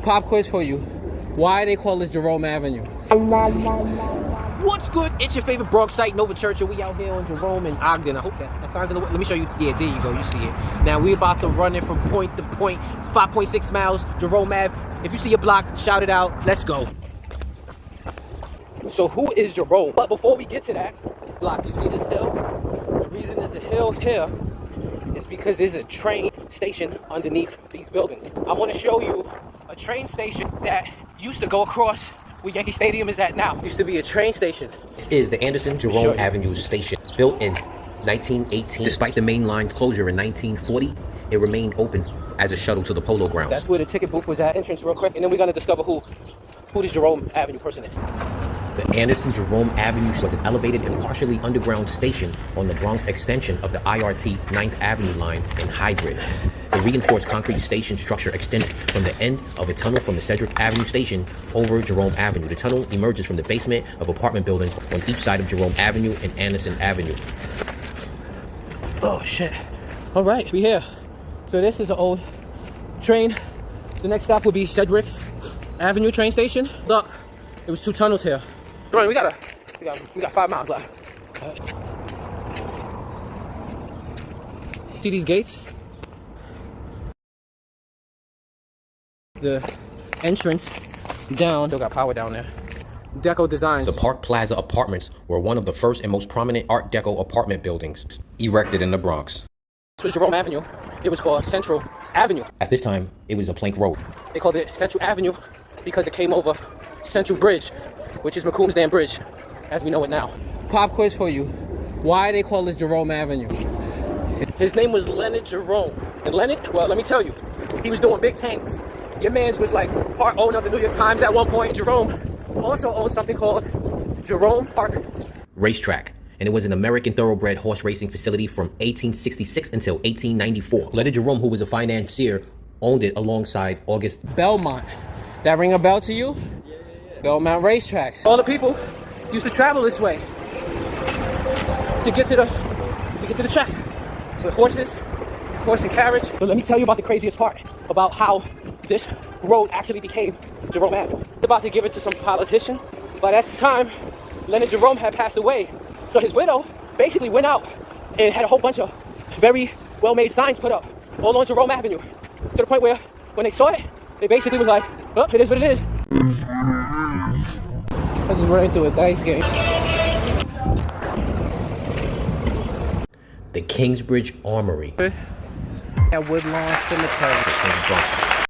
Pop quiz for you. Why they call this Jerome Avenue? What's good? It's your favorite Bronx site, Nova Church, and we out here on Jerome and Ogden. I hope that sign's in the way. Let me show you. Yeah, there you go. You see it. Now we about to run it from point to point. 5.6 miles, Jerome Ave. If you see a block, shout it out. Let's go. So who is Jerome? But before we get to that block, you see this hill? The reason there's a hill here is because there's a train station underneath these buildings. I want to show you a train station that used to go across where Yankee Stadium is at now. Used to be a train station. This is the Anderson Jerome Avenue station, built in 1918. Despite the main line's closure in 1940, it remained open as a shuttle to the Polo Grounds. That's where the ticket booth was at. Entrance real quick, and then we're gonna discover who this Jerome Avenue person is. The Anderson Jerome Avenue was an elevated and partially underground station on the Bronx extension of the IRT 9th Avenue line and High Bridge. The reinforced concrete station structure extended from the end of a tunnel from the Cedric Avenue station over Jerome Avenue. The tunnel emerges from the basement of apartment buildings on each side of Jerome Avenue and Anderson Avenue. Oh shit. All right, we here. So this is an old train. The next stop will be Cedric Avenue train station. Look, there was 2 tunnels here. Run, we got 5 miles left. See these gates? The entrance down. Still got power down there. Deco designs. The Park Plaza Apartments were one of the first and most prominent Art Deco apartment buildings erected in the Bronx. This was Jerome Avenue. It was called Central Avenue. At this time, it was a plank road. They called it Central Avenue because it came over Central Bridge, which is McComb's Dam Bridge, as we know it now. Pop quiz for you. Why they call this Jerome Avenue? His name was Leonard Jerome. And Leonard, well, let me tell you, he was doing big things. Your man's was like part owner of the New York Times at one point. Jerome also owned something called Jerome Park Racetrack, and it was an American thoroughbred horse racing facility from 1866 until 1894. Leonard Jerome, who was a financier, owned it alongside August Belmont. That ring a bell to you? Belmont Racetracks. All the people used to travel this way to get to the track with horse and carriage. But let me tell you about the craziest part about how this road actually became Jerome Avenue. I'm about to give it to some politician, but at the time, Leonard Jerome had passed away. So his widow basically went out and had a whole bunch of very well-made signs put up all on Jerome Avenue, to the point where when they saw it, they basically was like, oh, it is what it is. I just ran through a dice game. the Kingsbridge Armory. At Woodlawn Cemetery.